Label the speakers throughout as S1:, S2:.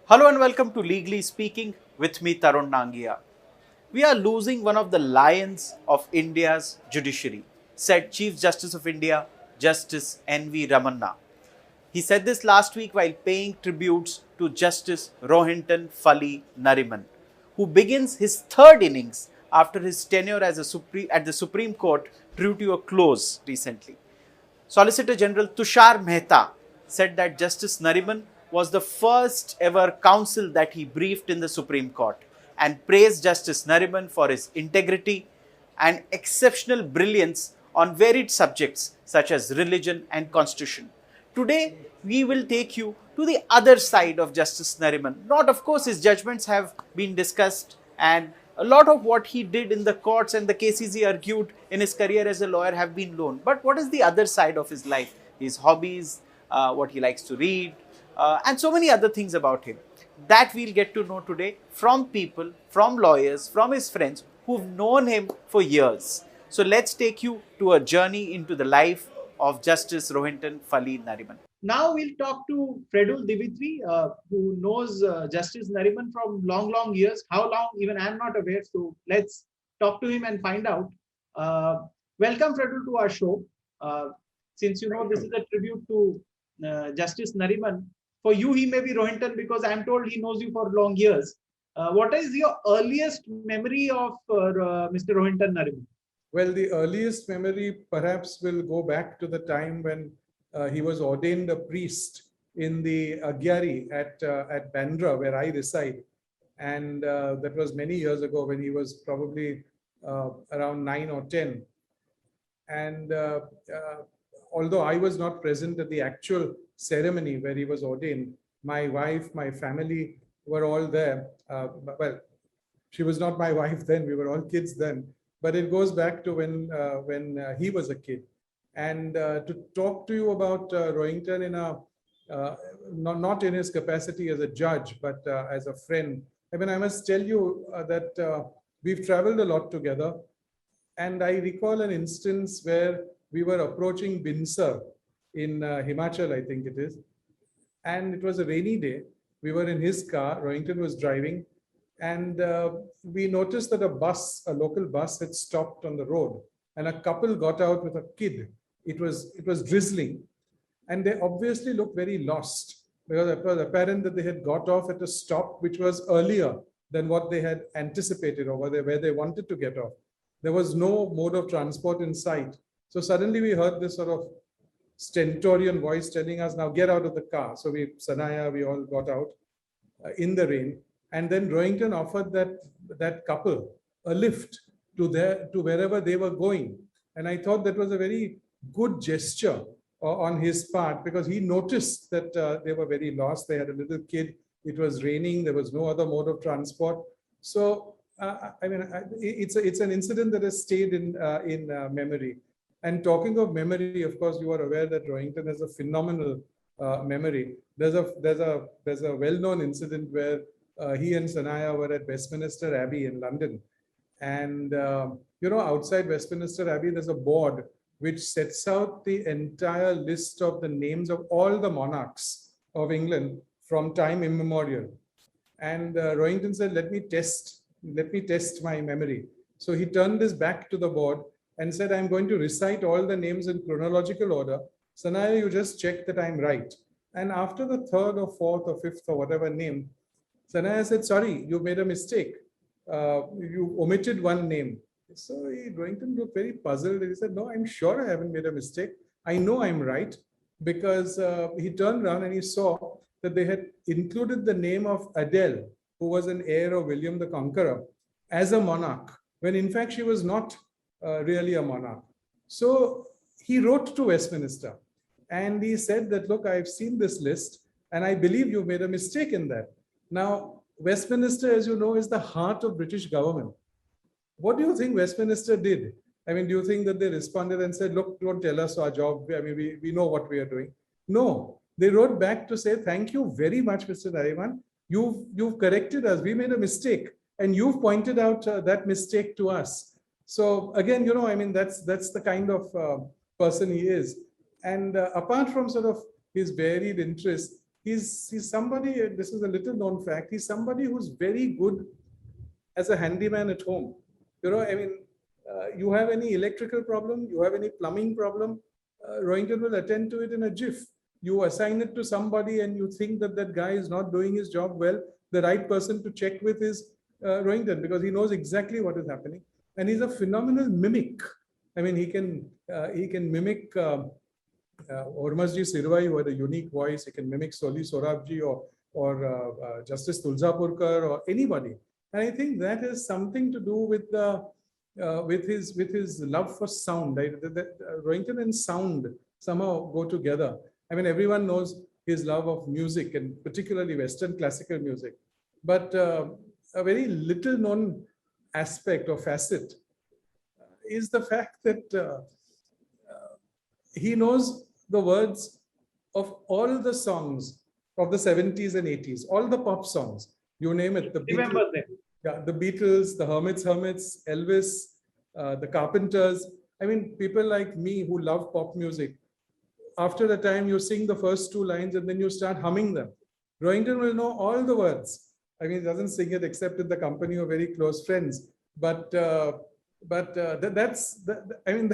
S1: Hello and welcome to Legally Speaking with me, Tarun Nangia. We are losing one of the lions of India's judiciary, said Chief Justice of India, Justice N.V. Ramanna. He said this last week while paying tributes to Justice Rohinton Nariman, who begins his third innings after his tenure as at the Supreme Court drew to a close recently. Solicitor General Tushar Mehta said that Justice Nariman was the first ever counsel that he briefed in the Supreme Court and praised Justice Nariman for his integrity and exceptional brilliance on varied subjects such as religion and constitution. Today, we will take you to the other side of Justice Nariman. Not, of course, his judgments have been discussed, and a lot of what he did in the courts and the cases he argued in his career as a lawyer have been known. But what is the other side of his life? His hobbies, what he likes to read, and so many other things about him. That we'll get to know today from people, from lawyers, from his friends who've known him for years. So let's take you to a journey into the life of Justice Rohinton Nariman. Now we'll talk to Fredul Divitri, who knows Justice Nariman from long years. How long, even I'm not aware. So let's talk to him and find out. Welcome, Fredul, to our show. Since you know this is a tribute to Justice Nariman, for you he may be Rohinton because I'm told he knows you for long years. What is your earliest memory of Mr. Rohinton Nariman?
S2: Well, the earliest memory perhaps will go back to the time when he was ordained a priest in the Agyari at Bandra, where I reside. And that was many years ago when he was probably around 9 or 10. And although I was not present at the actual ceremony where he was ordained, my wife, my family were all there. Well, she was not my wife then, we were all kids then. But it goes back to when he was a kid. And to talk to you about Rohinton in a not in his capacity as a judge, but as a friend. I mean, I must tell you that we've traveled a lot together. And I recall an instance where we were approaching Binsar in Himachal, I think it is. And it was a rainy day. We were in his car, Rohinton was driving. And we noticed that a local bus had stopped on the road, and a couple got out with a kid. It was drizzling, and they obviously looked very lost because it was apparent that they had got off at a stop which was earlier than what they had anticipated or where they wanted to get off. There was no mode of transport in sight. So suddenly we heard this sort of stentorian voice telling us, now get out of the car. So Sanaya, we all got out in the rain. And then Rohinton offered that couple a lift to wherever they were going. And I thought that was a very good gesture on his part because he noticed that they were very lost. They had a little kid. It was raining. There was no other mode of transport. So I mean, it's an incident that has stayed in memory. And talking of memory, of course, you are aware that Rohinton has a phenomenal memory. There's a well-known incident where he and Sanaya were at Westminster Abbey in London. And, outside Westminster Abbey, there's a board which sets out the entire list of the names of all the monarchs of England from time immemorial. And Rohinton said, let me test my memory. So he turned his back to the board and said, I'm going to recite all the names in chronological order. Sanaya, you just check that I'm right. And after the third or fourth or fifth or whatever name, Sanaya said, sorry, you made a mistake. You omitted one name. So Rohinton looked very puzzled. He said, no, I'm sure I haven't made a mistake. I know I'm right because he turned around and he saw that they had included the name of Adele, who was an heir of William the Conqueror, as a monarch, when in fact she was not really a monarch. So he wrote to Westminster and he said that, look, I've seen this list and I believe you made a mistake in that. Now, Westminster, as you know, is the heart of British government. What do you think Westminster did? I mean, do you think that they responded and said, look, don't tell us our job. I mean, we know what we are doing. No, they wrote back to say, thank you very much, Mr. Nariman. You've corrected us. We made a mistake. And you've pointed out that mistake to us. So again, I mean, that's the kind of person he is. And apart from sort of his varied interests, he's somebody, this is a little known fact, he's somebody who's very good as a handyman at home. I mean, you have any electrical problem, you have any plumbing problem, Rohinton will attend to it in a jiff. You assign it to somebody and you think that that guy is not doing his job well, the right person to check with is Rohinton, because he knows exactly what is happening. And he's a phenomenal mimic. I mean, he can mimic Ormasji Sirvai, who had a unique voice. He can mimic Soli Sorabji or Justice Tulzapurkar or anybody. And I think that has something to do with the with his love for sound. Rohinton and sound somehow go together. I mean, everyone knows his love of music and particularly Western classical music. But a very little known aspect or facet is the fact that he knows the words of all the songs of the 70s and 80s, all the pop songs, you name it. The
S3: Remember them.
S2: Yeah, the Beatles, the Hermits, Elvis, the Carpenters. I mean, people like me who love pop music, after the time you sing the first two lines and then you start humming them. Rohinton will know all the words. I mean, he doesn't sing it except in the company of very close friends. But that's, I mean,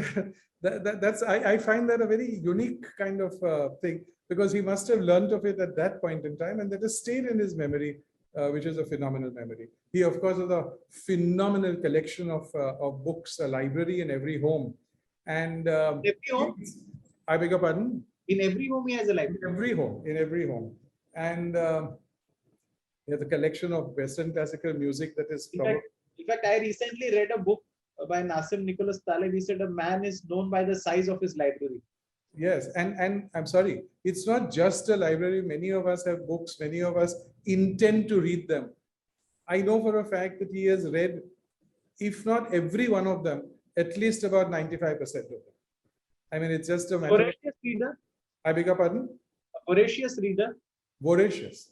S2: I find that a very unique kind of thing, because he must have learned of it at that point in time, and that has stayed in his memory, which is a phenomenal memory. He, of course, has a phenomenal collection of books, a library in every home. And
S3: Every home?
S2: I beg your pardon?
S3: In every home, he has a library.
S2: In every home. And he has a collection of Western classical music that is probably...
S3: In fact, I recently read a book by Nassim Nicholas Taleb. He said a man is known by the size of his library.
S2: Yes, and I'm sorry, it's not just a library. Many of us have books. Many of us intend to read them. I know for a fact that he has read, if not every one of them, at least about 95% of them. I mean, it's just a matter.
S3: Voracious reader?
S2: I beg your pardon?
S3: Voracious reader?
S2: Voracious.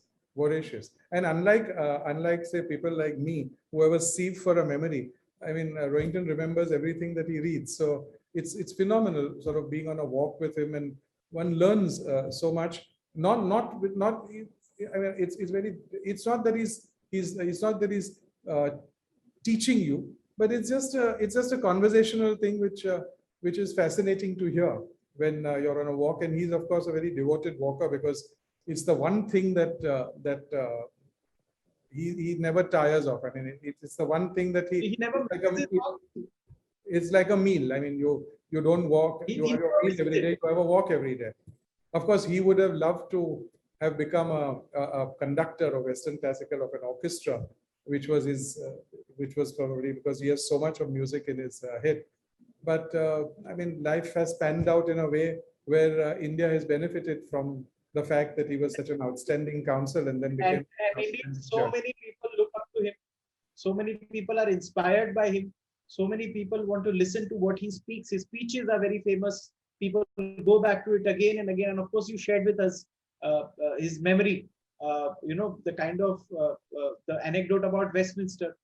S2: And unlike say people like me who have a sieve for a memory, I mean, Rohinton remembers everything that he reads. So it's phenomenal sort of being on a walk with him, and one learns so much. I mean, it's not that he's teaching you, but it's just a conversational thing which is fascinating to hear when you're on a walk. And he's of course a very devoted walker, because it's the one thing that he never tires of. I mean, it's the one thing that he never. It's like a meal. I mean, you don't walk. You have your meal every day. You have a walk every day. Of course, he would have loved to have become a conductor of Western classical of an orchestra, which was probably because he has so much of music in his head. But I mean, life has panned out in a way where India has benefited from the fact that he was such an outstanding counsel and then became.
S3: And indeed, so many people look up to him. So many people are inspired by him. So many people want to listen to what he speaks. His speeches are very famous. People go back to it again and again. And of course, you shared with us his memory. The kind of the anecdote about Westminster.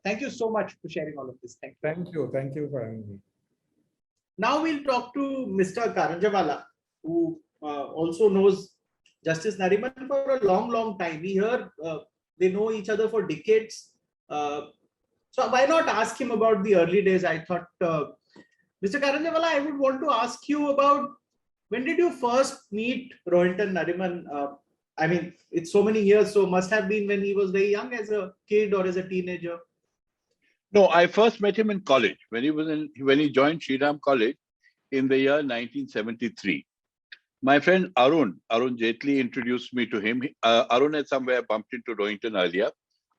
S3: Thank you so much for sharing all of this. Thank you.
S2: Thank you for having me.
S3: Now we'll talk to Mr. Karanjawala, who also knows Justice Nariman for a long time. We heard they know each other for decades. So why not ask him about the early days? I thought, Mr. Karanjawala, I would want to ask you about when did you first meet Rohinton Nariman? I mean, it's so many years, so must have been when he was very young as a kid or as a teenager.
S4: No, I first met him in college when he joined Shriram College in the year 1973. My friend Arun Jaitley introduced me to him. Arun had somewhere bumped into Rohinton earlier.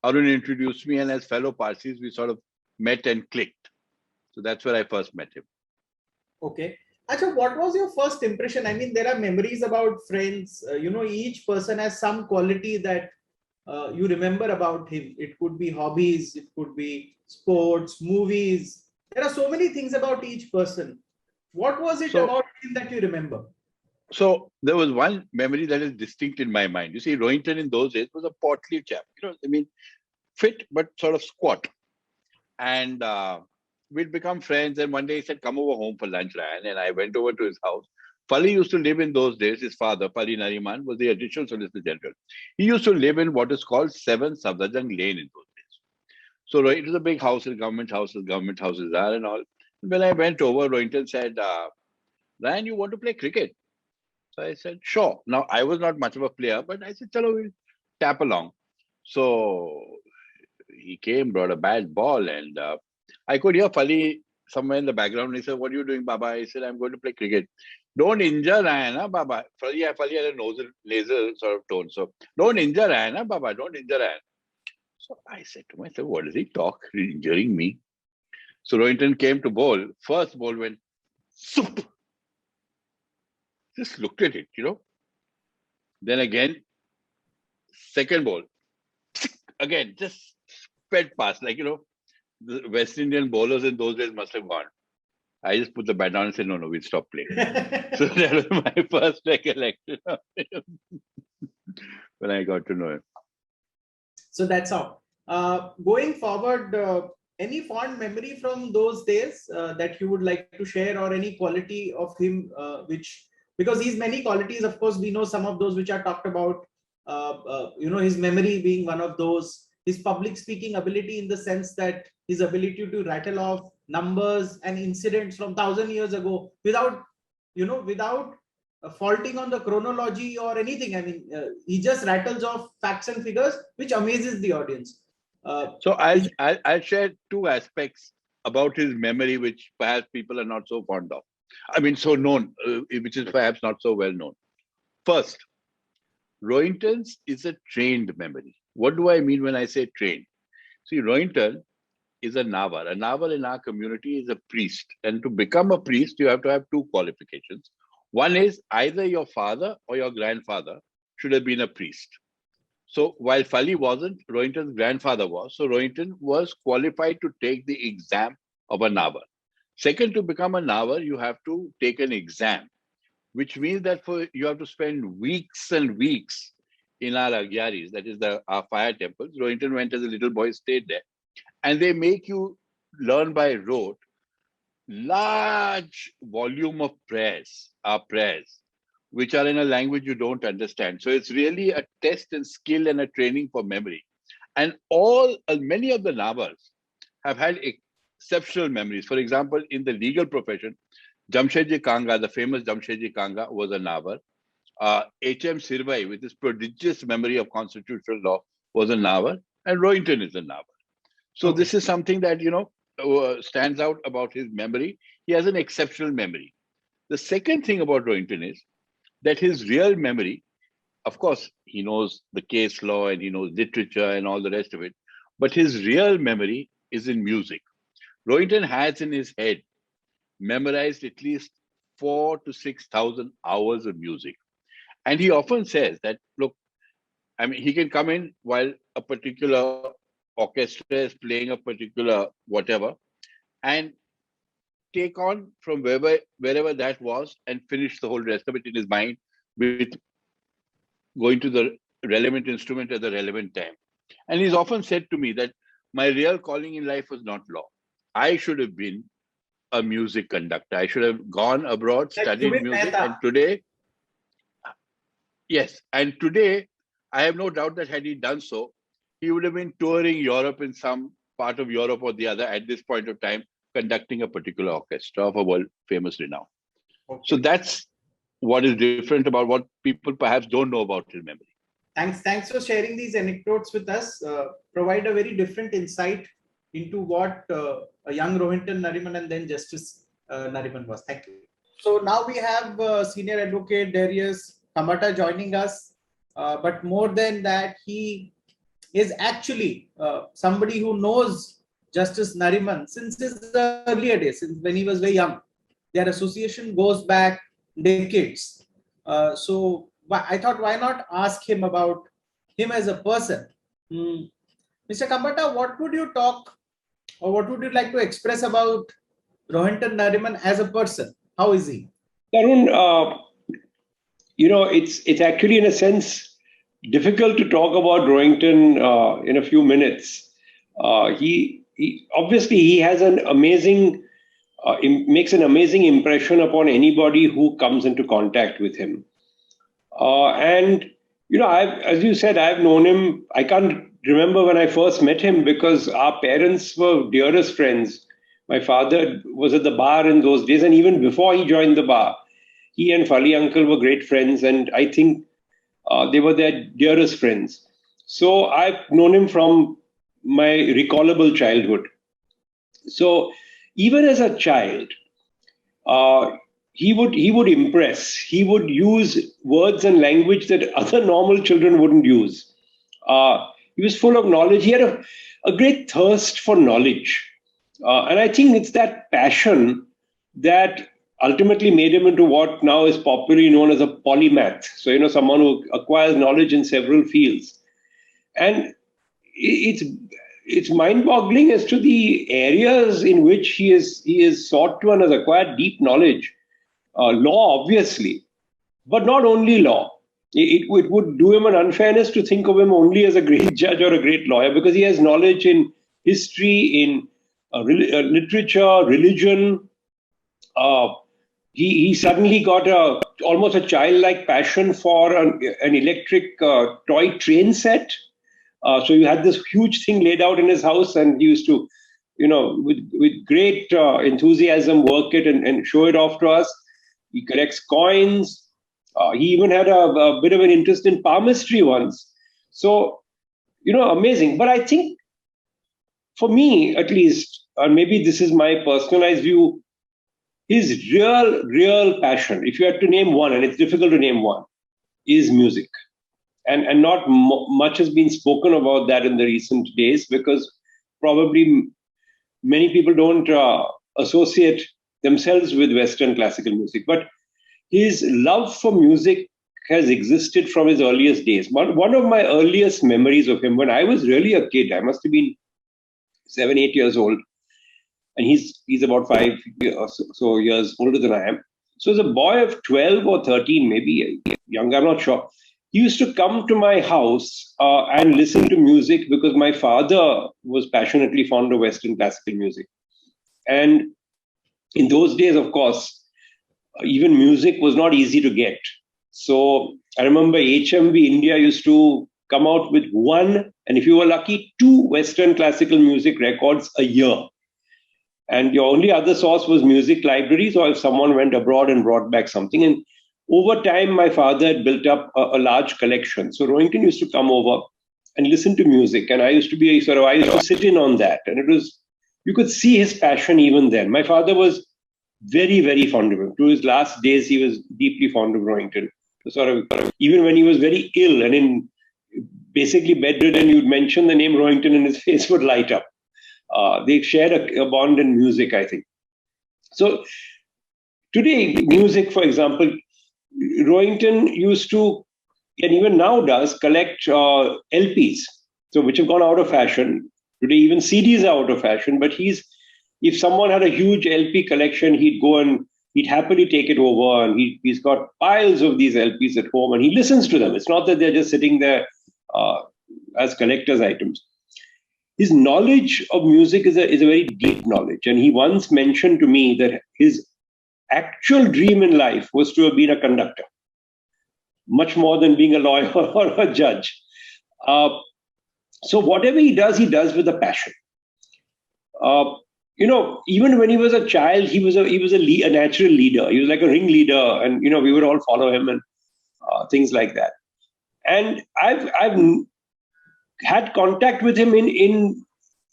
S4: Arun introduced me, and as fellow Parsis, we sort of met and clicked. So that's where I first met him.
S3: Okay. Achha, what was your first impression? I mean, there are memories about friends. Each person has some quality that you remember about him. It could be hobbies, it could be sports, movies. There are so many things about each person. What was it about him that you remember?
S4: So there was one memory that is distinct in my mind. You see, Rohinton in those days was a portly chap. Fit but sort of squat. And we'd become friends. And one day he said, "Come over home for lunch, Ryan." And I went over to his house. Fali used to live in those days. His father, Fali Nariman, was the additional Solicitor General. He used to live in what is called 7 Safdarjung Lane in those days. So it was a big house, government houses are and all. When I went over, Rohinton said, Ryan, you want to play cricket? So I said, sure. Now, I was not much of a player, but I said, chalo, we'll tap along. So he came, brought a bat, ball, and I could hear Fali somewhere in the background. He said, what are you doing, Baba? I said, I'm going to play cricket. Don't injure Ryan, huh, Baba. Fali had a nasal sort of tone. So, don't injure Ryan, huh, Baba. Don't injure Ryan. So I said to myself, what does he talk? He's injuring me. So Rohinton came to bowl. First ball went, soup. Just looked at it, Then again, second ball, again, just sped past. Like, the West Indian bowlers in those days must have gone. I just put the bat down and said, no, we'll stop playing. So that was my first recollection of him when I got to know him.
S3: So that's all. Going forward, any fond memory from those days that you would like to share, or any quality of him because he's many qualities, of course, we know some of those which are talked about, his memory being one of those, his public speaking ability in the sense that his ability to rattle off numbers and incidents from 1,000 years ago without faulting on the chronology or anything. I mean, he just rattles off facts and figures, which amazes the audience.
S4: So I'll share two aspects about his memory, which perhaps people are not so fond of. I mean, so known, which is perhaps not so well known. First, Rohinton's is a trained memory. What do I mean when I say trained? See, Rohinton is a Nawar. A Nawar in our community is a priest. And to become a priest, you have to have two qualifications. One is either your father or your grandfather should have been a priest. So while Fali wasn't, Rohinton's grandfather was. So Rohinton was qualified to take the exam of a Nawar. Second, to become a Nawar, you have to take an exam, which means that you have to spend weeks and weeks in our Agyaris, that is our fire temples. Rohinton went as a little boy, stayed there. And they make you learn by rote large volume of prayers, which are in a language you don't understand. So it's really a test and skill and a training for memory. And many of the Nawars have had exceptional memories. For example, in the legal profession, Jamshedji Kanga, the famous Jamshedji Kanga, was a Nawar. H.M. Sirvai, with his prodigious memory of constitutional law, was a Nawar. And Rohinton is a Nawar. So This is something that, stands out about his memory. He has an exceptional memory. The second thing about Rohinton is that his real memory, of course, he knows the case law and he knows literature and all the rest of it, but his real memory is in music. Rohinton has in his head memorized at least 4,000 to 6,000 hours of music. And he often says that, look, I mean, he can come in while a particular orchestra is playing a particular whatever and take on from wherever that was and finish the whole rest of it in his mind with going to the relevant instrument at the relevant time. And he's often said to me that my real calling in life was not law. I should have been a music conductor. I should have gone abroad, studied music, and today, yes, and today, I have no doubt that had he done so, he would have been touring Europe in some part of Europe or the other at this point of time, conducting a particular orchestra of a world famous renown. So that's what is different about what people perhaps don't know about his memory.
S3: Thanks for sharing these anecdotes with us. Provide a very different insight into what a young Rohinton Nariman and then Justice Nariman was. Thank you. So now we have Senior Advocate Darius Kamata joining us. But more than that, he is actually somebody who knows Justice Nariman since his earlier days, since when he was very young. Their association goes back decades. So I thought, why not ask him about him as a person? Mr. Kambata, what would you talk or what would you like to express about Rohinton Nariman as a person? How is he?
S5: Tarun, it's actually in a sense difficult to talk about Rohinton in a few minutes. He obviously he has an amazing makes an amazing impression upon anybody who comes into contact with him. And, as you said, I've known him. I can't remember when I first met him because our parents were dearest friends. My father was at the bar in those days, and even before he joined the bar, he and Fali uncle were great friends, and I think they were their dearest friends. So I've known him from my recallable childhood. So even as a child, he would impress. He would use words and language that other normal children wouldn't use. He was full of knowledge. He had a great thirst for knowledge. And I think it's that passion that ultimately made him into what now is popularly known as a polymath. So, someone who acquires knowledge in several fields. And it's mind-boggling as to the areas in which he is sought to and has acquired deep knowledge. Law, obviously, but not only law. It would do him an unfairness to think of him only as a great judge or a great lawyer, because he has knowledge in history, in literature, religion. He suddenly got almost a childlike passion for an electric toy train set. So you had this huge thing laid out in his house, and he used to, with great enthusiasm, work it and show it off to us. He collects coins. He even had a bit of an interest in palmistry once. So, amazing. But I think, for me at least, and maybe this is my personalized view, his real passion, if you had to name one, and it's difficult to name one, is music. And not much has been spoken about that in the recent days, because probably many people don't associate themselves with Western classical music. But his love for music has existed from his earliest days. One of my earliest memories of him, when I was really a kid, I must have been 7, 8 years old, and he's about 5 or so years older than I am. So as a boy of 12 or 13, maybe younger, I'm not sure, he used to come to my house and listen to music, because my father was passionately fond of Western classical music. And in those days, of course, even music was not easy to get. So I remember HMV India used to come out with one, and if you were lucky, 2 Western classical music records a year. And your only other source was music libraries, or if someone went abroad and brought back something. And over time, my father had built up a large collection. So Rohinton used to come over and listen to music. And I used to sit in on that. And you could see his passion even then. My father was very, very fond of him. To his last days, he was deeply fond of Rohinton. So even when he was very ill and basically bedridden, you'd mention the name Rohinton and his face would light up. They shared a bond in music, I think. So today, music, for example, Rohinton used to, and even now does, collect LPs, so which have gone out of fashion. Today, even CDs are out of fashion, but if someone had a huge LP collection, he'd go and he'd happily take it over, and he's got piles of these LPs at home, and he listens to them. It's not that they're just sitting there as collector's items. His knowledge of music is a very deep knowledge. And he once mentioned to me that his actual dream in life was to have been a conductor, much more than being a lawyer or a judge. So whatever he does with a passion. Even when he was a child, he was a natural leader. He was like a ringleader, and we would all follow him and things like that. And I've had contact with him in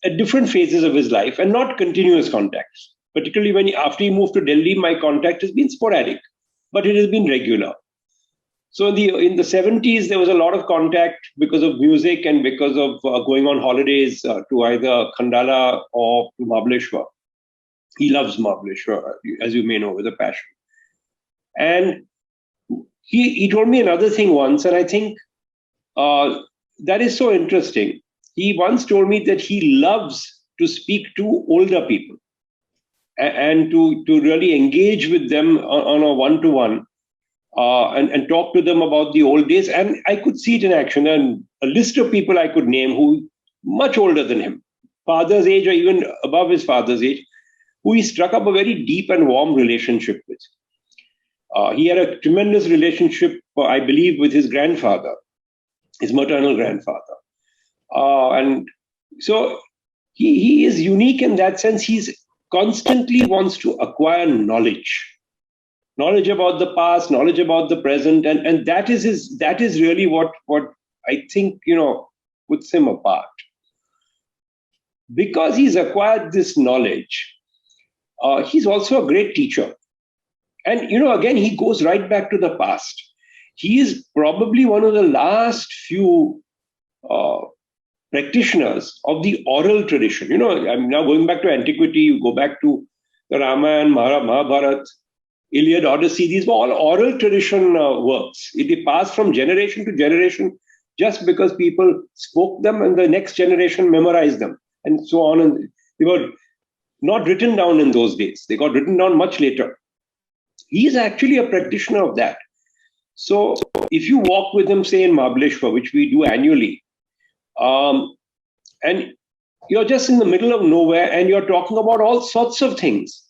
S5: at different phases of his life, and not continuous contacts. Particularly after he moved to Delhi, my contact has been sporadic, but it has been regular. So in the 70s, there was a lot of contact because of music and because of going on holidays to either Khandala or to Mahabaleshwar. He loves Mahabaleshwar, as you may know, with a passion. And he told me another thing once, and I think that is so interesting. He once told me that he loves to speak to older people and to really engage with them on a one-to-one and talk to them about the old days. And I could see it in action. And a list of people I could name who much older than him, father's age or even above his father's age, who he struck up a very deep and warm relationship with. He had a tremendous relationship, I believe, with his grandfather, his maternal grandfather. And so he is unique in that sense. He's constantly wants to acquire knowledge about the past, knowledge about the present. And that is really what I think, puts him apart. Because he's acquired this knowledge, he's also a great teacher. And, again, he goes right back to the past. He is probably one of the last few practitioners of the oral tradition. I'm now going back to antiquity. You go back to the Ramayana, Mahabharata, Iliad, Odyssey. These were all oral tradition works. They passed from generation to generation just because people spoke them and the next generation memorized them and so on. And they were not written down in those days. They got written down much later. He's actually a practitioner of that. So if you walk with him, say in Mahabaleshwar, which we do annually, and you're just in the middle of nowhere and you're talking about all sorts of things.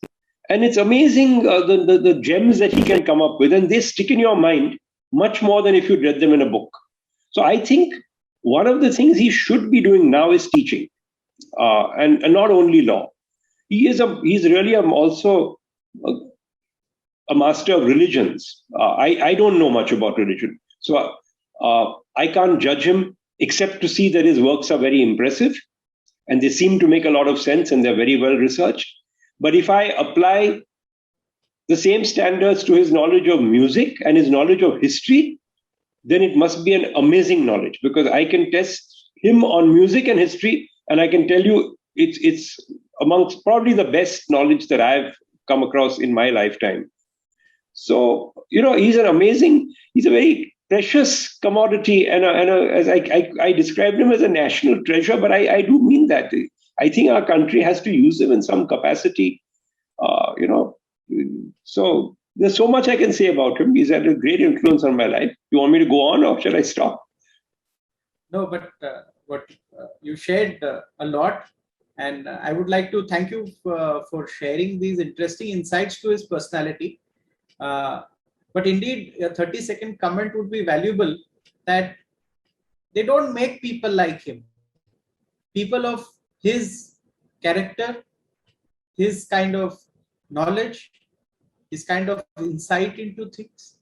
S5: And it's amazing the gems that he can come up with, and they stick in your mind much more than if you read them in a book. So I think one of the things he should be doing now is teaching, and not only law. He's really also a master of religions. I don't know much about religion, so I can't judge him except to see that his works are very impressive and they seem to make a lot of sense and they're very well researched. But if I apply the same standards to his knowledge of music and his knowledge of history, then it must be an amazing knowledge, because I can test him on music and history, and I can tell you it's amongst probably the best knowledge that I've come across in my lifetime. So, he's a very precious commodity, and as I described him as a national treasure, but I do mean that. I think our country has to use him in some capacity, So there's so much I can say about him. He's had a great influence on my life. You want me to go on, or shall I stop?
S3: No, but what you shared a lot, and I would like to thank you for sharing these interesting insights to his personality. But indeed, a 30-second comment would be valuable, that they don't make people like him. People of his character, his kind of knowledge, his kind of insight into things.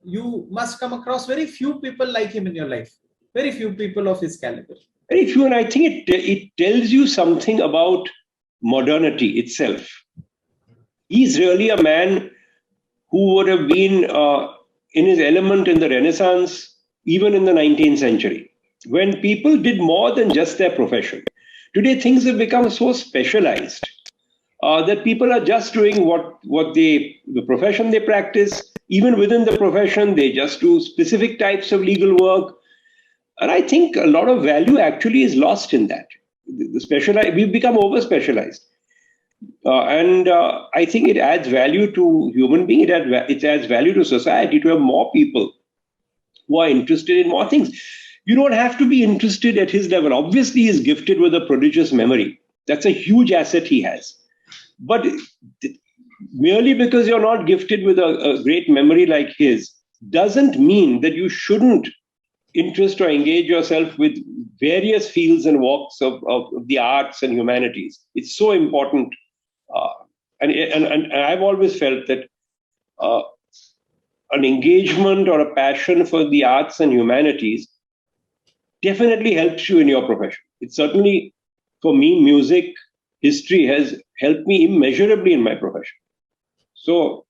S3: You must come across very few people like him in your life. Very few people of his caliber.
S5: Very few, and I think it tells you something about modernity itself. He's really a man who would have been in his element in the Renaissance, even in the 19th century, when people did more than just their profession. Today, things have become so specialized that people are just doing the profession they practice. Even within the profession, they just do specific types of legal work. And I think a lot of value actually is lost in that. We've become over-specialized. And I think it adds value to human beings. It adds value to society to have more people who are interested in more things. You don't have to be interested at his level. Obviously, he's gifted with a prodigious memory. That's a huge asset he has. But merely because you're not gifted with a great memory like his doesn't mean that you shouldn't interest or engage yourself with various fields and walks of the arts and humanities. It's so important. And I've always felt that an engagement or a passion for the arts and humanities definitely helps you in your profession. It certainly, for me, music, history has helped me immeasurably in my profession. So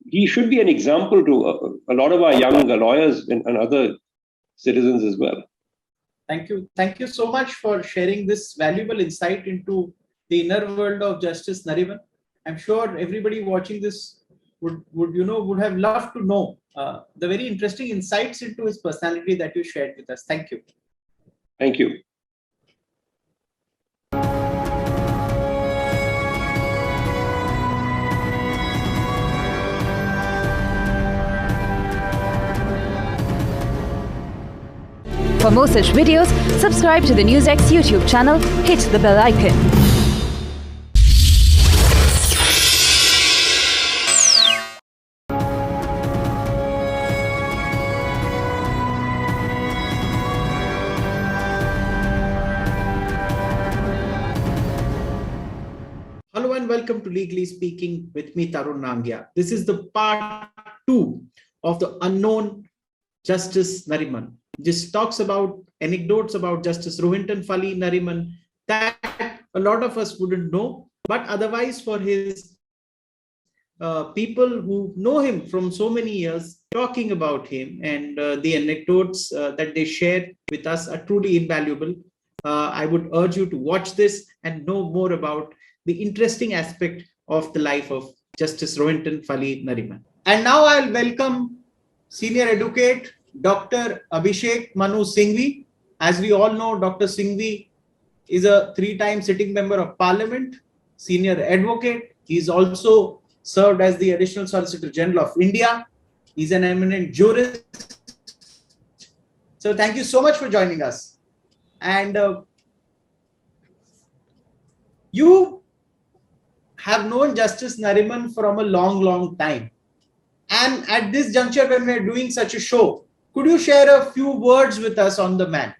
S5: he should be an example to a lot of our young lawyers and other citizens as well.
S3: Thank you. Thank you so much for sharing this valuable insight into the inner world of Justice Nariman. I'm sure everybody watching this would have loved to know the very interesting insights into his personality that you shared with us. Thank you.
S5: Thank you.
S6: For more such videos, subscribe to the NewsX YouTube channel, hit the bell icon.
S3: and welcome to Legally Speaking with me, Tarun Nangia. This is the part 2 of the unknown Justice Nariman. This talks about anecdotes about Justice Rohinton Nariman that a lot of us wouldn't know, but otherwise for his people who know him from so many years, talking about him and the anecdotes that they share with us are truly invaluable. I would urge you to watch this and know more about the interesting aspect of the life of Justice Rohinton Nariman. And now I'll welcome Senior Advocate Dr. Abhishek Manu Singhvi. As we all know, Dr. Singhvi is a 3-time sitting member of Parliament, Senior Advocate. He is also served as the Additional Solicitor General of India. He's an eminent jurist. So thank you so much for joining us. And you have known Justice Nariman from a long, long time. And at this juncture, when we're doing such a show, could you share a few words with us on the man?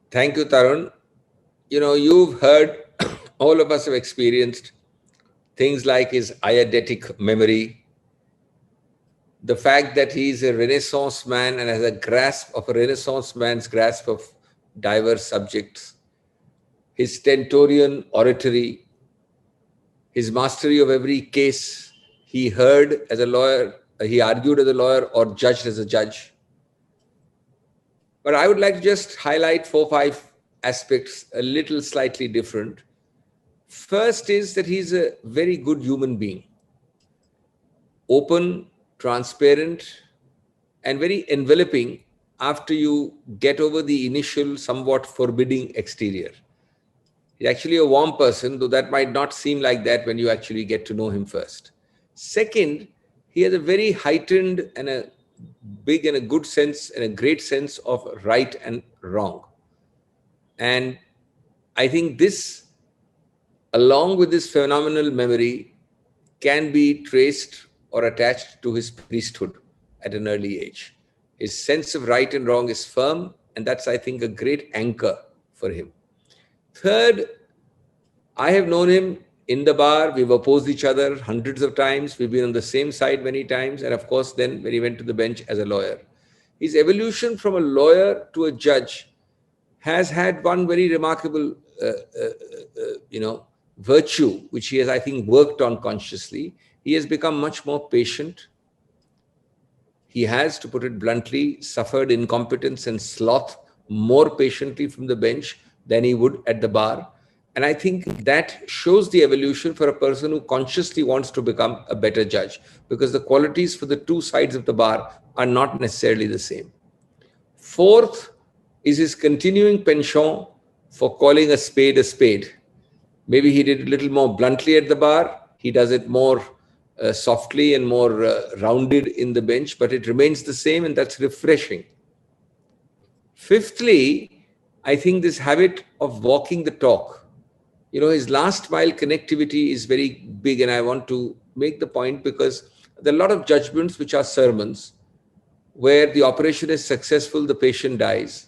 S7: Thank you, Tarun. You know, you've heard, all of us have experienced things like his eidetic memory, the fact that he's a Renaissance man and has a grasp of a Renaissance man's grasp of diverse subjects, his stentorian oratory, his mastery of every case he heard as a lawyer, he argued as a lawyer or judged as a judge. But I would like to just highlight 4 or 5 aspects, a little slightly different. First is that he's a very good human being, open, transparent, and very enveloping after you get over the initial, somewhat forbidding exterior. He's actually a warm person, though that might not seem like that when you actually get to know him first. Second, he has a very heightened and a big and a good sense and a great sense of right and wrong. And I think this, along with this phenomenal memory, can be traced or attached to his priesthood at an early age. His sense of right and wrong is firm, and that's, I think, a great anchor for him. Third, I have known him in the bar. We've opposed each other hundreds of times. We've been on the same side many times. And of course, then when he went to the bench as a lawyer, his evolution from a lawyer to a judge has had one very remarkable, virtue, which he has, I think, worked on consciously. He has become much more patient. He has, to put it bluntly, suffered incompetence and sloth more patiently from the bench than he would at the bar. And I think that shows the evolution for a person who consciously wants to become a better judge, because the qualities for the two sides of the bar are not necessarily the same. Fourth is his continuing penchant for calling a spade a spade. Maybe he did it a little more bluntly at the bar. He does it more softly and more rounded in the bench, but it remains the same, and that's refreshing. Fifthly, I think this habit of walking the talk. You know, his last mile connectivity is very big, and I want to make the point because there are a lot of judgments which are sermons where the operation is successful, the patient dies.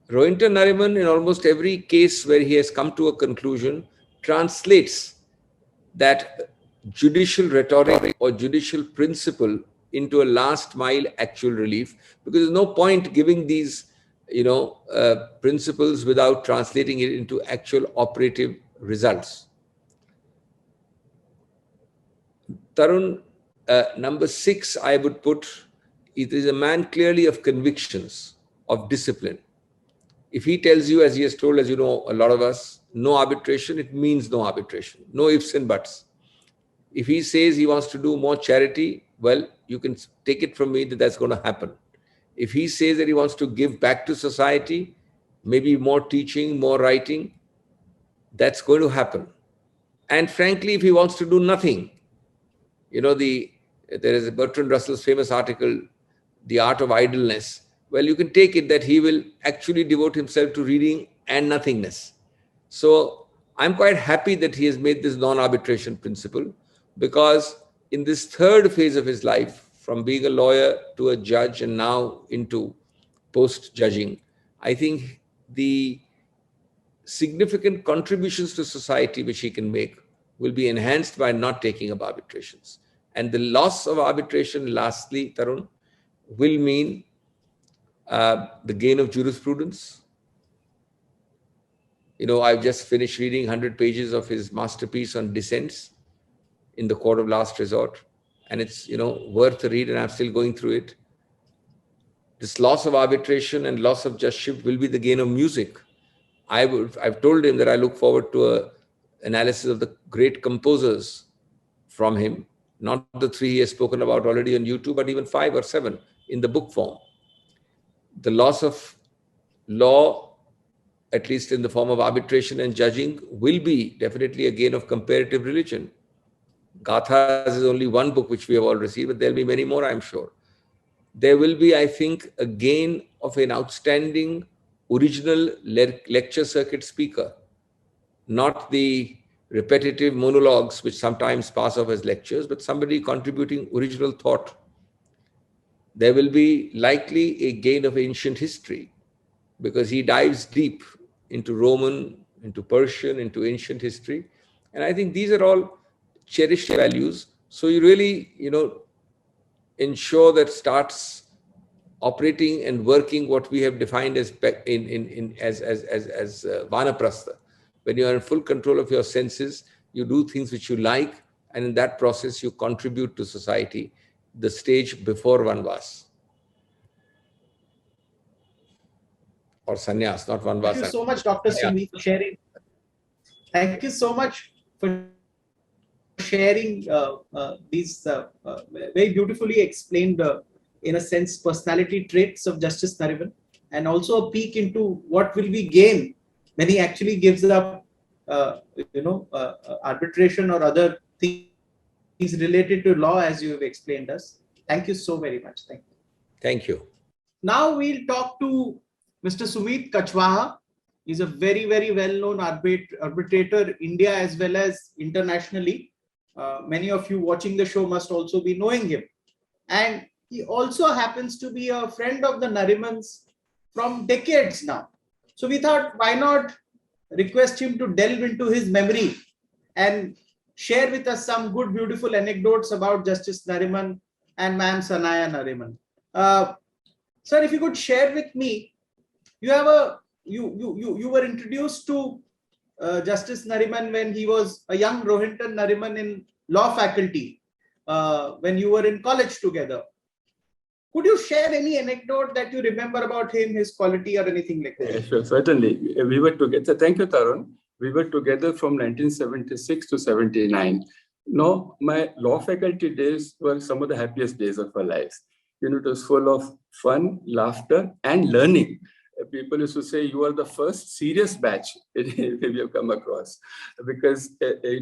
S7: Rohinton Nariman, in almost every case where he has come to a conclusion, translates that judicial rhetoric or judicial principle into a last mile actual relief, because there's no point giving these principles without translating it into actual operative results. Tarun, number 6, I would put, it is a man clearly of convictions, of discipline. If he tells you, as he has told, as you know, a lot of us, no arbitration, it means no arbitration, no ifs and buts. If he says he wants to do more charity, well, you can take it from me that that's going to happen. If he says that he wants to give back to society, maybe more teaching, more writing, that's going to happen. And frankly, if he wants to do nothing, there is a Bertrand Russell's famous article, The Art of Idleness. Well, you can take it that he will actually devote himself to reading and nothingness. So I'm quite happy that he has made this non-arbitration principle, because in this third phase of his life, from being a lawyer to a judge and now into post-judging, I think the significant contributions to society which he can make will be enhanced by not taking up arbitrations. And the loss of arbitration, lastly, Tarun, will mean the gain of jurisprudence. I've just finished reading 100 pages of his masterpiece on dissents in the court of last resort. And it's, worth a read, and I'm still going through it. This loss of arbitration and loss of justship will be the gain of music. I've told him that I look forward to an analysis of the great composers from him, not the 3 he has spoken about already on YouTube, but even 5 or 7 in the book form. The loss of law, at least in the form of arbitration and judging, will be definitely a gain of comparative religion. Gathas is only one book which we have all received, but there'll be many more, I'm sure. There will be, I think, a gain of an outstanding original lecture circuit speaker, not the repetitive monologues which sometimes pass off as lectures, but somebody contributing original thought. There will be likely a gain of ancient history, because he dives deep into Roman, into Persian, into ancient history. And I think these are all cherished values. So you really, ensure that starts operating and working what we have defined as vanaprastha. When you are in full control of your senses, you do things which you like, and in that process you contribute to society, the stage before vanvas. Or sannyas, not vanvas.
S3: Thank you so much, Dr. Sumi, for sharing. Thank you so much for sharing these very beautifully explained, in a sense, personality traits of Justice Nariman, and also a peek into what will we gain when he actually gives up, arbitration or other things related to law, as you have explained us. Thank you so very much. Thank you.
S7: Thank you.
S3: Now we'll talk to Mr. Sumit Kachwaha. He's a very, very well-known arbitrator, India as well as internationally. Many of you watching the show must also be knowing him. And he also happens to be a friend of the Narimans from decades now. So we thought, why not request him to delve into his memory and share with us some good, beautiful anecdotes about Justice Nariman and Ma'am Sanaya Nariman. Sir, if you could share with me, you were introduced to Justice Nariman when he was a young Rohinton Nariman in law faculty, when you were in college together. Could you share any anecdote that you remember about him, his quality, or anything like that?
S8: Yeah, sure, certainly. We were together. Thank you, Tarun. We were together from 1976 to 79. No, my law faculty days were some of the happiest days of our lives. It was full of fun, laughter, and learning. People used to say you are the first serious batch we have come across, because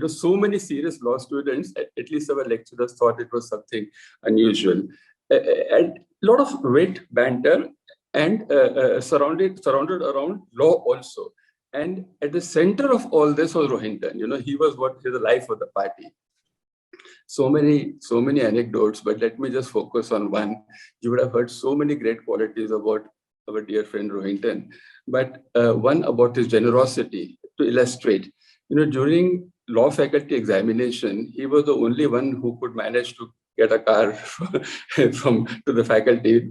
S8: so many serious law students, at least our lecturers, thought it was something unusual. And a lot of wit, banter, and surrounded around law also. And at the center of all this was Rohinton. He was the life of the party. So many anecdotes, but let me just focus on one. You would have heard so many great qualities about our dear friend Rohinton, but one about his generosity to illustrate. During law faculty examination, he was the only one who could manage to get a car to the faculty,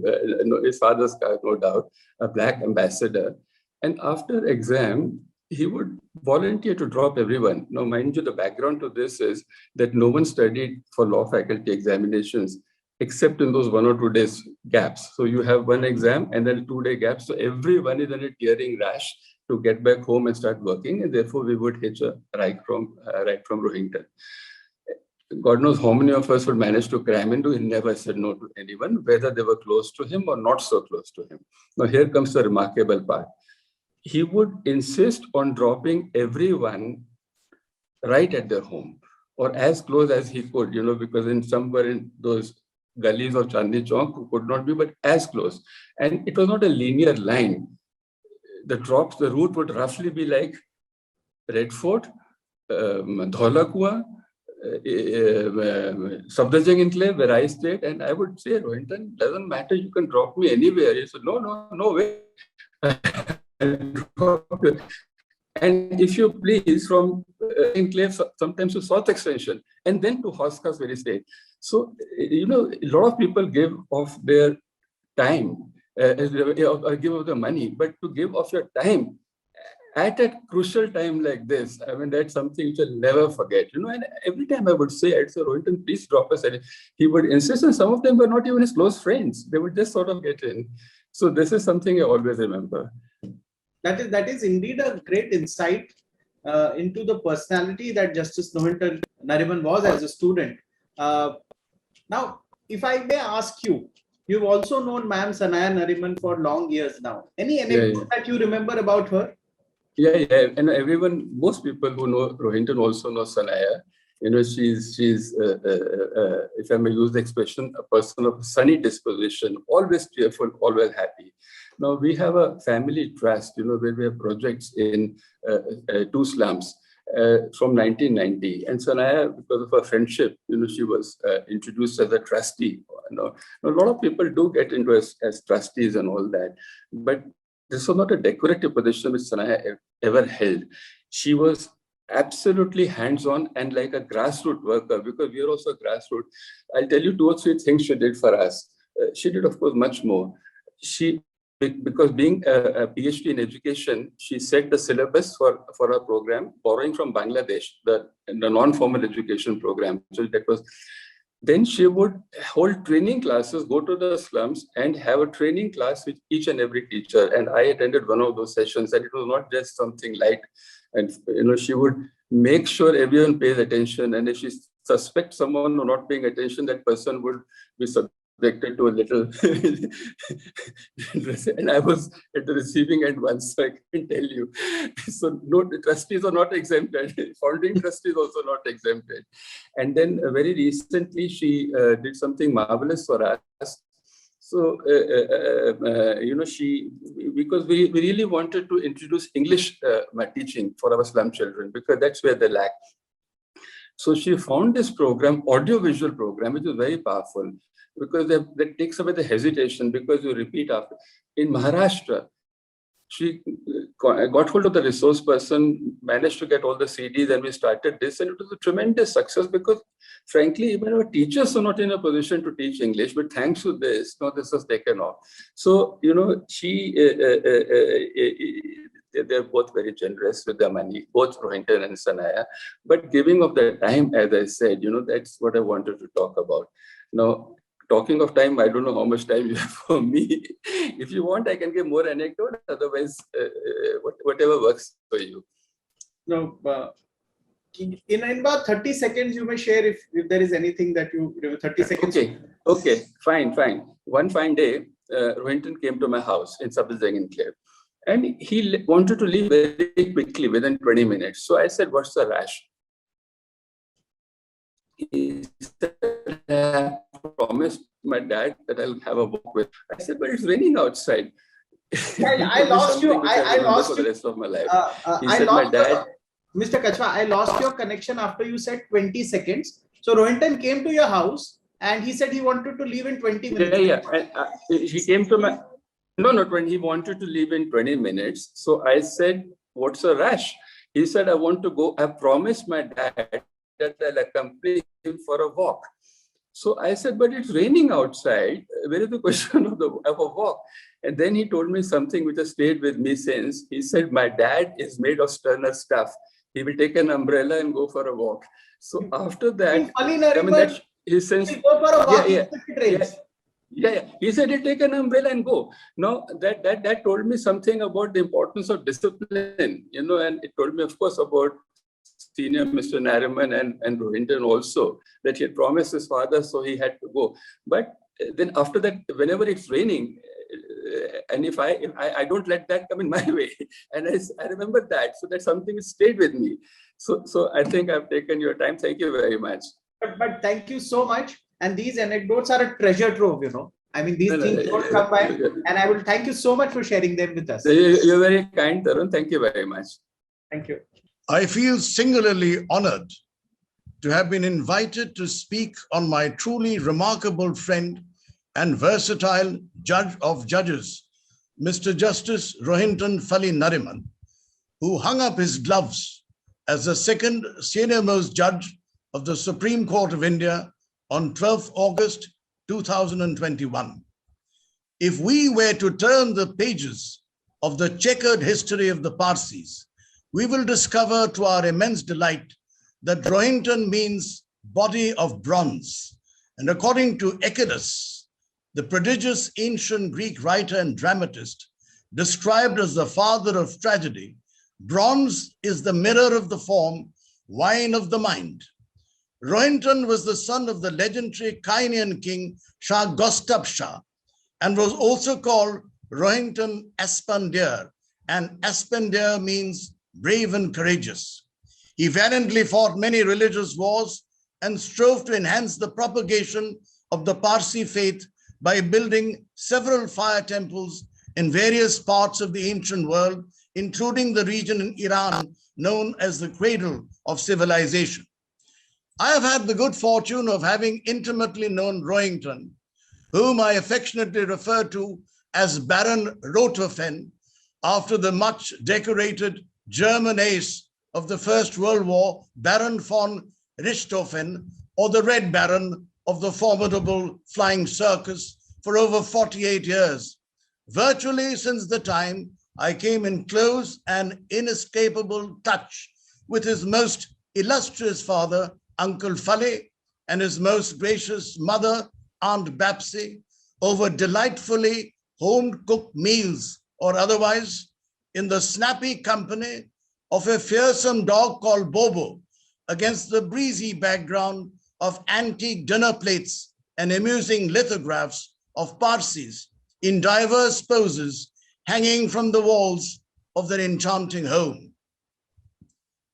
S8: his father's car, no doubt, a black ambassador. And after exam, he would volunteer to drop everyone. Now, mind you, the background to this is that no one studied for law faculty examinations except in those 1 or 2 days gaps. So you have one exam and then 2-day gaps. So everyone is in a tearing rush to get back home and start working. And therefore, we would hitch a ride from Rohinton. God knows how many of us would manage to cram into. He never said no to anyone, whether they were close to him or not so close to him. Now, here comes the remarkable part. He would insist on dropping everyone right at their home, or as close as he could, because in somewhere in those gullies of Chandni Chowk who could not be, but as close. And it was not a linear line. The route would roughly be like Red Fort, Dholakua, Sabdarjung Enclave, where I stayed. And I would say, Rohinton, doesn't matter, you can drop me anywhere. He said, no way. And if you please, from enclave sometimes to South Extension, and then to Hoskas very state. So, a lot of people give of their time, or give of the money, but to give of your time at a crucial time like this, I mean, that's something which I'll never forget. And every time I'd say, Rohinton, please drop us. And he would insist, and some of them were not even his close friends. They would just sort of get in. So this is something I always remember.
S3: That is indeed a great insight into the personality that Justice Rohinton Nariman was as a student. Now, if I may ask you, you've also known Ma'am Sanaya Nariman for long years now. Any anecdote that you remember about her?
S8: Yeah. And everyone, most people who know Rohinton also know Sanaya. She's if I may use the expression, a person of sunny disposition, always cheerful, always happy. Now, we have a family trust, where we have projects in 2 slums from 1990. And Sanaya, because of her friendship, she was introduced as a trustee. A lot of people do get into as trustees and all that. But this was not a decorative position which Sanaya ever held. She was absolutely hands-on and like a grassroots worker, because we are also grassroots. I'll tell you 2 or 3 things she did for us. She did, of course, much more. Because being a PhD in education, she set the syllabus for her program, borrowing from Bangladesh, the non-formal education program. So that was. Then she would hold training classes, go to the slums and have a training class with each and every teacher. And I attended one of those sessions, and it was not just something light. And, she would make sure everyone pays attention. And if she suspects someone not paying attention, that person would be subjected to a little. And I was at the receiving end once, so I can tell you. So no, the trustees are not exempted. Founding trustees also not exempted. And then very recently, she did something marvelous for us. So, because we really wanted to introduce English teaching for our slum children, because that's where they lack. So she found this program, audio-visual program, which is very powerful, because that takes away the hesitation, because you repeat after. In Maharashtra, she got hold of the resource person, managed to get all the CDs, and we started this, and it was a tremendous success, because frankly, even our teachers are not in a position to teach English, but thanks to this, this has taken off. So, they're both very generous with their money, both Rohinton and Sanaya, but giving of their time, as I said, that's what I wanted to talk about. Now, talking of time, I don't know how much time you have for me. If you want, I can give more anecdote. Otherwise, whatever works for you.
S3: No, in about 30 seconds, you may share if there is anything that 30 seconds.
S8: Okay, fine. One fine day, Rohinton came to my house in Sabzang Enclave, and he wanted to leave very quickly, within 20 minutes. So I said, what's the rush? He said, I promised my dad that I'll have a walk with. I said, but it's raining outside.
S3: I lost you. I lost
S8: for the rest of my life.
S3: Mr. Kachwa, I lost your connection after you said 20 seconds. So Rohinton came to your house and he said he wanted to leave in 20 minutes.
S8: Yeah. He came to my... No, when he wanted to leave in 20 minutes. So I said, what's the rush? He said, I want to go. I promised my dad that I'll accompany him for a walk. So I said, but it's raining outside. Where is the question of a walk? And then he told me something which has stayed with me since. He said, my dad is made of sterner stuff. He will take an umbrella and go for a walk. So after that, he says, yeah. He said, he'll take an umbrella and go. Now, that told me something about the importance of discipline, and it told me, of course, about senior Mr. Nariman and Rohinton also, that he had promised his father, so he had to go. But then after that, whenever it's raining, and if I don't let that come in my way, and I remember that, so that's something that stayed with me. So I think I've taken your time. Thank you very much.
S3: But thank you so much. And these anecdotes are a treasure trove, I mean, these things don't come by. And I will thank you so much for sharing them with us.
S8: You're very kind, Tarun. Thank you very much.
S3: Thank you.
S9: I feel singularly honored to have been invited to speak on my truly remarkable friend and versatile judge of judges, Mr. Justice Rohinton Nariman, who hung up his gloves as the second senior-most judge of the Supreme Court of India on 12th August 2021. If we were to turn the pages of the checkered history of the Parsis, we will discover to our immense delight that Rohinton means body of bronze. And according to Echidus, the prodigious ancient Greek writer and dramatist, described as the father of tragedy, bronze is the mirror of the form, wine of the mind. Rohinton was the son of the legendary Kainian king Shah Gostab Shah and was also called Rohinton Aspandir, and Aspandir means brave and courageous. He valiantly fought many religious wars and strove to enhance the propagation of the Parsi faith by building several fire temples in various parts of the ancient world, including the region in Iran known as the cradle of civilization. I have had the good fortune of having intimately known Rohinton, whom I affectionately refer to as Baron Rotofen, after the much decorated German ace of the First World War, Baron von Richthofen, or the Red Baron of the formidable Flying Circus, for over 48 years, virtually since the time I came in close and inescapable touch with his most illustrious father, Uncle Fale, and his most gracious mother, Aunt Babsy, over delightfully home-cooked meals, or otherwise in the snappy company of a fearsome dog called Bobo, against the breezy background of antique dinner plates and amusing lithographs of Parsis in diverse poses hanging from the walls of their enchanting home.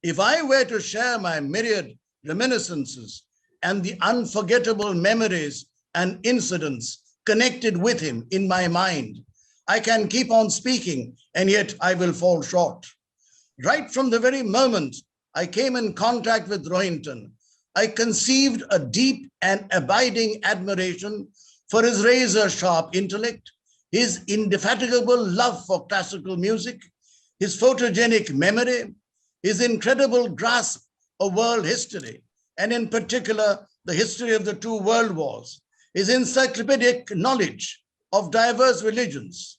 S9: If I were to share my myriad reminiscences and the unforgettable memories and incidents connected with him in my mind, I can keep on speaking, and yet I will fall short. Right from the very moment I came in contact with Rohinton, I conceived a deep and abiding admiration for his razor-sharp intellect, his indefatigable love for classical music, his photogenic memory, his incredible grasp of world history, and in particular, the history of the two world wars, his encyclopedic knowledge of diverse religions,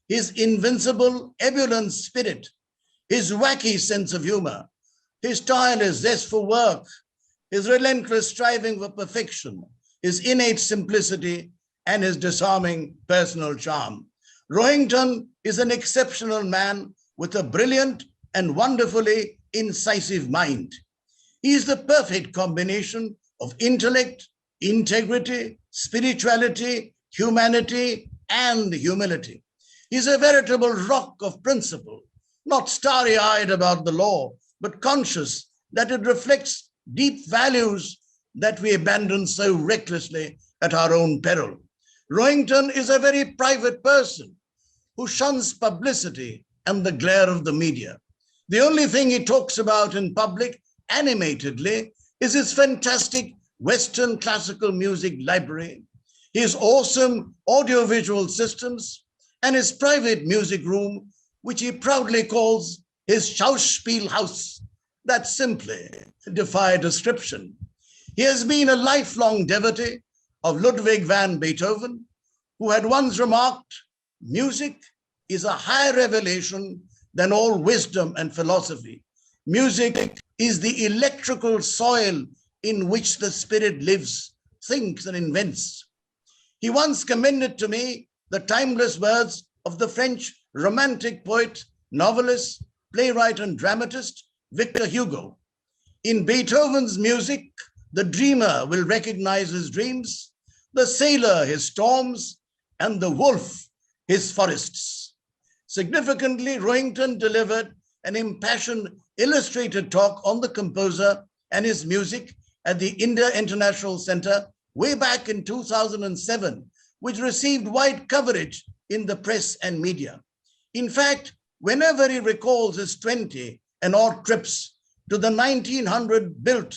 S9: his invincible, ebullient spirit, his wacky sense of humor, his tireless zest for work, his relentless striving for perfection, his innate simplicity, and his disarming personal charm. Rohinton is an exceptional man with a brilliant and wonderfully incisive mind. He is the perfect combination of intellect, integrity, spirituality, humanity, and humility. He is a veritable rock of principle, not starry-eyed about the law, but conscious that it reflects deep values that we abandon so recklessly at our own peril. Rohinton is a very private person who shuns publicity and the glare of the media. The only thing he talks about in public animatedly is his fantastic Western classical music library, his awesome audiovisual systems, and his private music room, which he proudly calls his Schauspielhaus. That simply defies description. He has been a lifelong devotee of Ludwig van Beethoven, who had once remarked, "Music is a higher revelation than all wisdom and philosophy. Music is the electrical soil in which the spirit lives, thinks, and invents." He once commended to me the timeless words of the French romantic poet, novelist, playwright, and dramatist, Victor Hugo. In Beethoven's music, the dreamer will recognize his dreams, the sailor his storms, and the wolf his forests. Significantly, Rohinton delivered an impassioned illustrated talk on the composer and his music at the India International Center way back in 2007, which received wide coverage in the press and media. In fact, whenever he recalls his 20 and odd trips to the 1900 built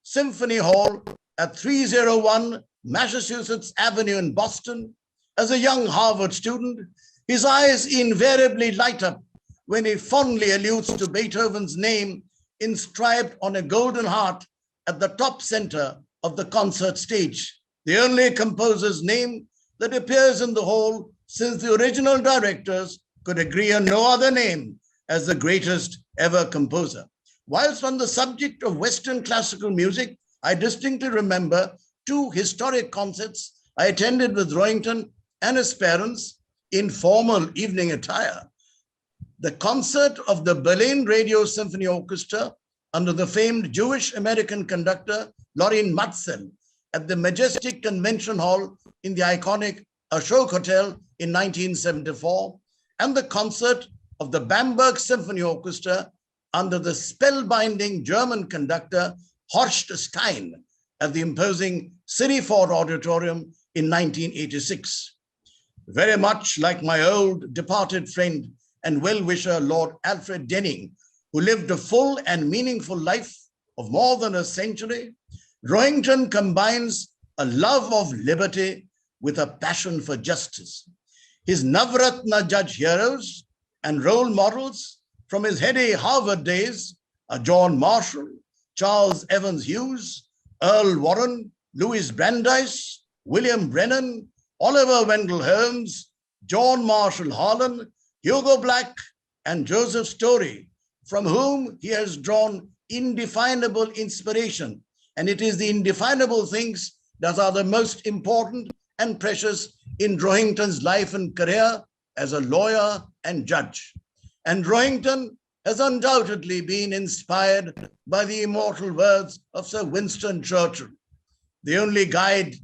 S9: Symphony Hall at 301 Massachusetts Avenue in Boston, as a young Harvard student, his eyes invariably light up when he fondly alludes to Beethoven's name inscribed on a golden heart at the top center of the concert stage, the only composer's name that appears in the hall, since the original directors could agree on no other name as the greatest ever composer. Whilst on the subject of Western classical music, I distinctly remember two historic concerts I attended with Rohinton and his parents in formal evening attire. The concert of the Berlin Radio Symphony Orchestra under the famed Jewish-American conductor Lorin Matzel at the Majestic Convention Hall in the iconic Ashok Hotel in 1974, and the concert of the Bamberg Symphony Orchestra under the spellbinding German conductor Horst Stein at the imposing City Ford Auditorium in 1986. Very much like my old departed friend and well-wisher Lord Alfred Denning, who lived a full and meaningful life of more than a century, Rohinton combines a love of liberty with a passion for justice. His Navratna judge heroes and role models from his heady Harvard days are John Marshall, Charles Evans Hughes, Earl Warren, Louis Brandeis, William Brennan, Oliver Wendell Holmes, John Marshall Harlan, Hugo Black, and Joseph Story, from whom he has drawn indefinable inspiration. And it is the indefinable things that are the most important and precious in Rohinton's life and career as a lawyer and judge. And Rohinton has undoubtedly been inspired by the immortal words of Sir Winston Churchill. The only guide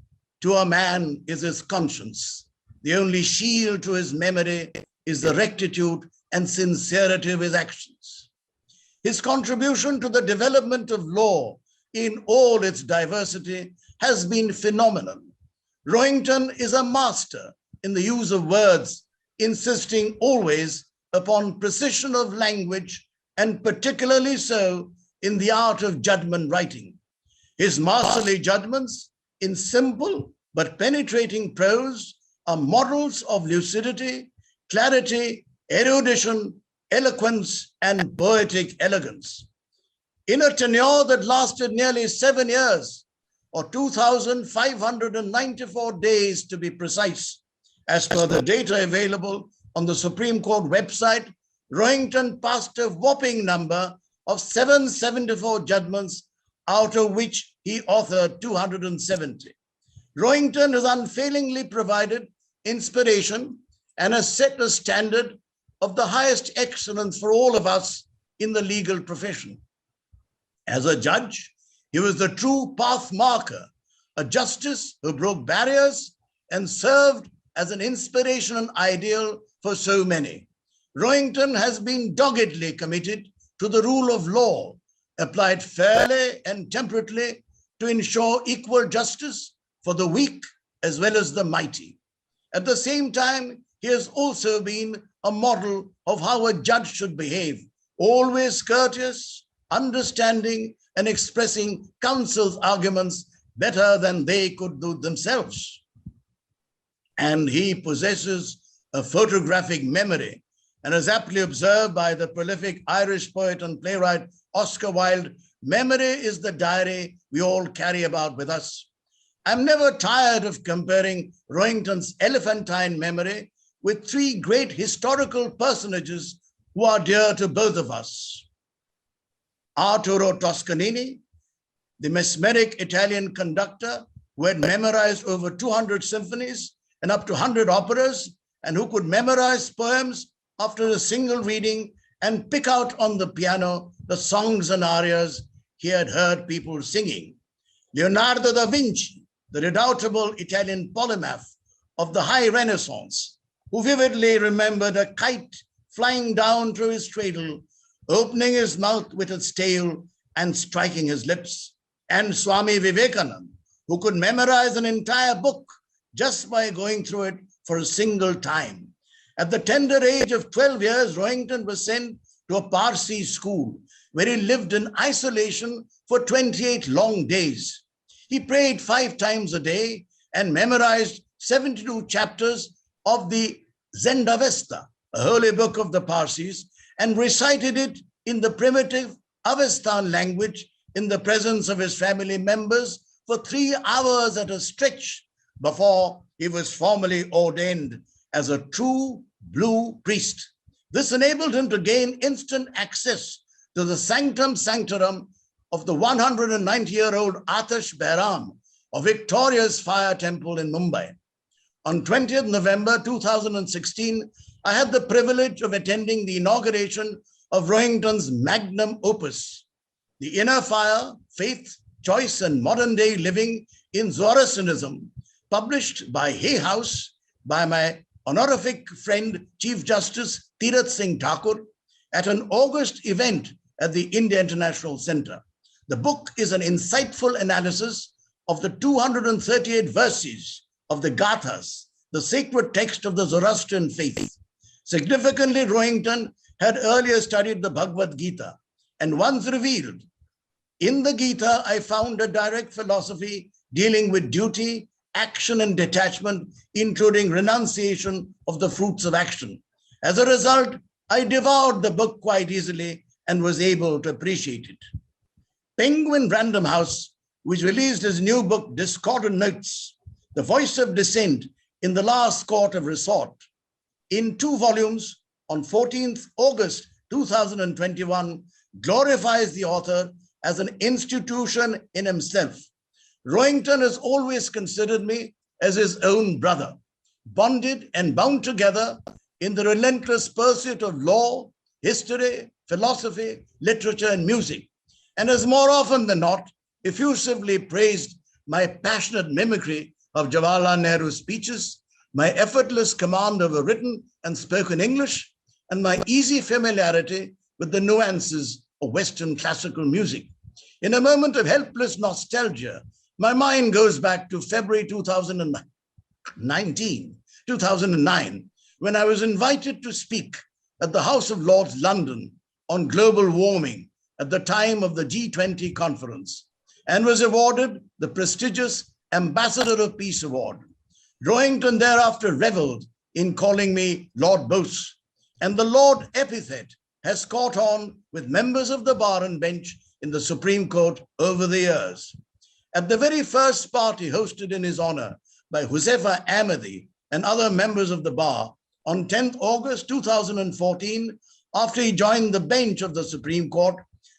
S9: to a man is his conscience. The only shield to his memory is the rectitude and sincerity of his actions. His contribution to the development of law in all its diversity has been phenomenal. Rohinton is a master in the use of words, insisting always upon precision of language, and particularly so in the art of judgment writing. His masterly judgments in simple but penetrating prose are models of lucidity, clarity, erudition, eloquence, and poetic elegance. In a tenure that lasted nearly 7 years, or 2,594 days to be precise, as per the data available on the Supreme Court website, Rohinton passed a whopping number of 774 judgments, out of which he authored 270. Rohinton has unfailingly provided inspiration and has set a standard of the highest excellence for all of us in the legal profession. As a judge, he was the true path marker, a justice who broke barriers and served as an inspiration and ideal for so many. Rohinton has been doggedly committed to the rule of law, applied fairly and temperately to ensure equal justice for the weak as well as the mighty. At the same time, he has also been a model of how a judge should behave, always courteous, understanding, and expressing counsel's arguments better than they could do themselves. And he possesses a photographic memory, and as aptly observed by the prolific Irish poet and playwright Oscar Wilde, memory is the diary we all carry about with us. I'm never tired of comparing Rohinton's elephantine memory with three great historical personages who are dear to both of us. Arturo Toscanini, the mesmeric Italian conductor who had memorized over 200 symphonies and up to 100 operas, and who could memorize poems after a single reading and pick out on the piano the songs and arias he had heard people singing. Leonardo da Vinci, the redoubtable Italian polymath of the High Renaissance, who vividly remembered a kite flying down through his cradle, opening his mouth with its tail and striking his lips. And Swami Vivekananda, who could memorize an entire book just by going through it for a single time. At the tender age of 12 years, Rohinton was sent to a Parsi school where he lived in isolation for 28 long days. He prayed 5 times a day and memorized 72 chapters of the Zendavesta, a holy book of the Parsis, and recited it in the primitive Avestan language in the presence of his family members for 3 hours at a stretch before he was formally ordained as a true blue priest. This enabled him to gain instant access to the sanctum sanctorum of the 190-year-old Atash Behram, a victorious fire temple in Mumbai. On 20th November 2016, I had the privilege of attending the inauguration of Rohinton's magnum opus, The Inner Fire, Faith, Choice and Modern Day Living in Zoroastrianism, published by Hay House by my honorific friend Chief Justice Tirath Singh Thakur at an August event at the India International Center. The book is an insightful analysis of the 238 verses of the Gathas, the sacred text of the Zoroastrian faith. Significantly, Rohinton had earlier studied the Bhagavad Gita and once revealed, in the Gita, I found a direct philosophy dealing with duty, action and detachment, including renunciation of the fruits of action. As a result, I devoured the book quite easily and was able to appreciate it. Penguin Random House, which released his new book, Discordant Notes, The Voice of Dissent in the Last Court of Resort, in 2 volumes on 14th August 2021, glorifies the author as an institution in himself. Rohinton has always considered me as his own brother, bonded and bound together in the relentless pursuit of law, history, philosophy, literature, and music, and has more often than not effusively praised my passionate mimicry of Jawaharlal Nehru's speeches, my effortless command over written and spoken English, and my easy familiarity with the nuances of Western classical music. In a moment of helpless nostalgia, my mind goes back to February 2009, when I was invited to speak at the House of Lords, London, on global warming at the time of the G20 conference, and was awarded the prestigious Ambassador of Peace Award. Rohinton thereafter reveled in calling me Lord Bose, and the Lord epithet has caught on with members of the bar and bench in the Supreme Court over the years. At the very first party hosted in his honor by Huzaifa Ahmadi and other members of the bar on 10th August 2014, after he joined the bench of the Supreme Court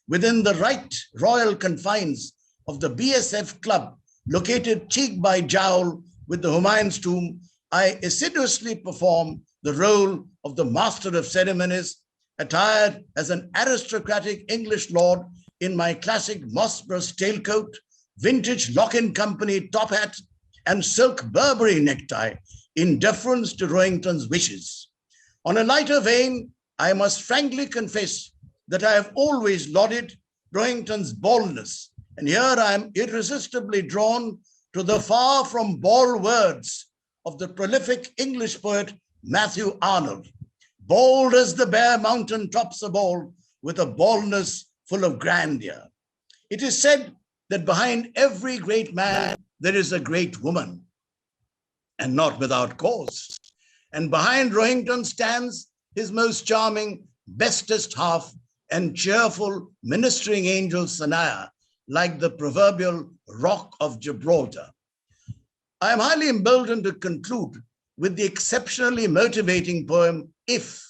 S9: within the right royal confines of the BSF club located cheek by jowl with the Humayun's tomb, I assiduously performed the role of the master of ceremonies, attired as an aristocratic English lord in my classic Moss-Brush tailcoat, vintage Lock & Company top hat, and silk Burberry necktie in deference to Rohinton's wishes. On a lighter vein, I must frankly confess that I have always lauded Rohinton's boldness, and here I am irresistibly drawn to the far from bald words of the prolific English poet Matthew Arnold. Bold as the bare mountain tops are bold, with a boldness full of grandeur. It is said that behind every great man, there is a great woman, and not without cause. And behind Rohinton stands his most charming, bestest half, and cheerful ministering angel Sanaya, like the proverbial Rock of Gibraltar. I am highly emboldened to conclude with the exceptionally motivating poem If,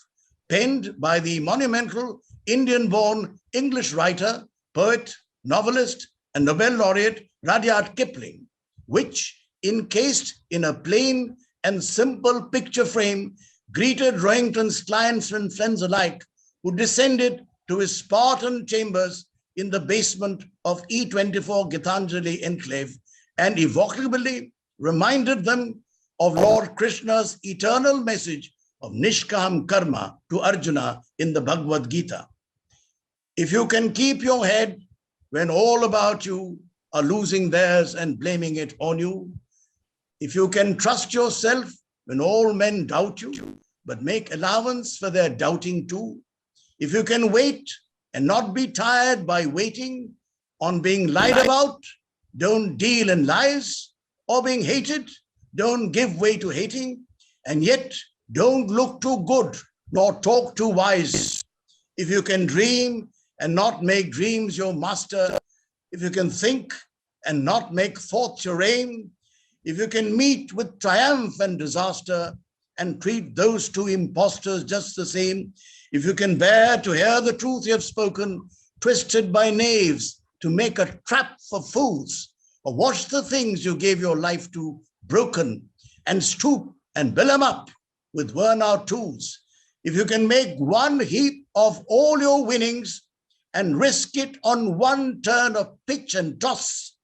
S9: penned by the monumental Indian-born English writer, poet, novelist, and Nobel laureate Rudyard Kipling, which, encased in a plain and simple picture frame, greeted Rohinton's clients and friends alike who descended to his Spartan chambers in the basement of E24 Gitanjali enclave and evocably reminded them of Lord Krishna's eternal message of Nishkam Karma to Arjuna in the Bhagavad Gita. If you can keep your head when all about you are losing theirs and blaming it on you, if you can trust yourself when all men doubt you, but make allowance for their doubting too, if you can wait and not be tired by waiting on being lied about, don't deal in lies, or being hated, don't give way to hating, and yet don't look too good nor talk too wise. if you can dream and not make dreams your master, if you can think and not make thoughts your aim, if you can meet with triumph and disaster and treat those two impostors just the same, if you can bear to hear the truth you have spoken, twisted by knaves to make a trap for fools, or watch the things you gave your life to broken, and stoop and build them up with worn-out tools, if you can make one heap of all your winnings and risk it on one turn of pitch and toss,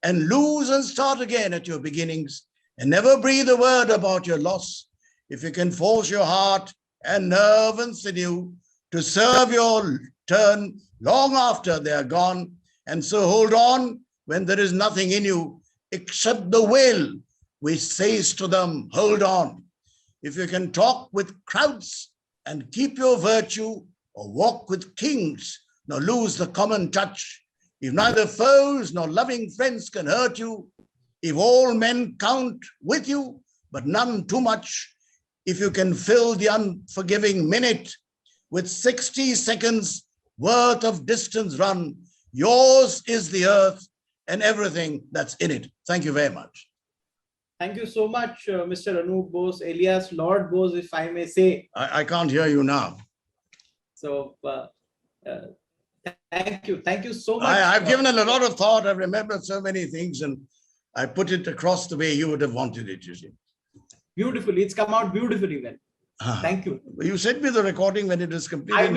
S9: and lose and start again at your beginnings, and never breathe a word about your loss, if you can force your heart and nerve and sinew to serve your turn long after they are gone, and so hold on when there is nothing in you except the will which says to them, hold on. If you can talk with crowds and keep your virtue, or walk with kings, nor lose the common touch, if neither foes nor loving friends can hurt you, if all men count with you, but none too much, if you can fill the unforgiving minute with 60 seconds worth of distance run, yours is the earth and everything that's in it. Thank you very much.
S3: Thank you so much, Mr. Anup Bose, alias Lord Bose, if I may say.
S9: I can't hear you now.
S3: So, thank you. Thank you so much.
S9: I've given it a lot of thought. I've remembered so many things, and I put it across the way you would have wanted it, you see.
S3: Beautifully. It's come out beautifully well. Thank you.
S9: You sent me the recording when it is complete
S3: I
S9: and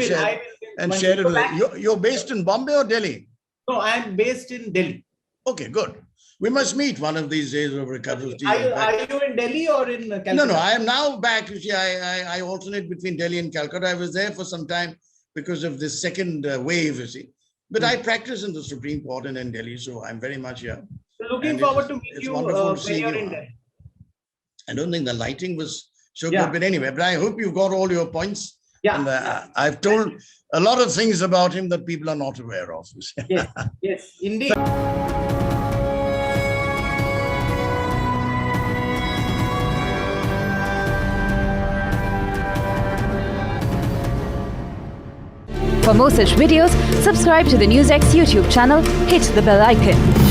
S3: will.
S9: share it with you're based in Bombay or Delhi?
S3: No, I'm based in Delhi.
S9: Okay, good. We must meet one of these days over a cup of tea.
S3: Are you in Delhi or in Calcutta?
S9: No, I am now back. You see, I alternate between Delhi and Calcutta. I was there for some time because of this second wave, you see. But I practice in the Supreme Court and in Delhi, so I'm very much here.
S3: Looking forward to meet you when you're in Delhi.
S9: I don't think the lighting was so good, but anyway, but I hope you got all your points.
S3: Yeah.
S9: And I've told a lot of things about him that people are not aware of.
S3: Yes, yes, indeed.
S6: For more such videos, subscribe to the NewsX YouTube channel, hit the bell icon.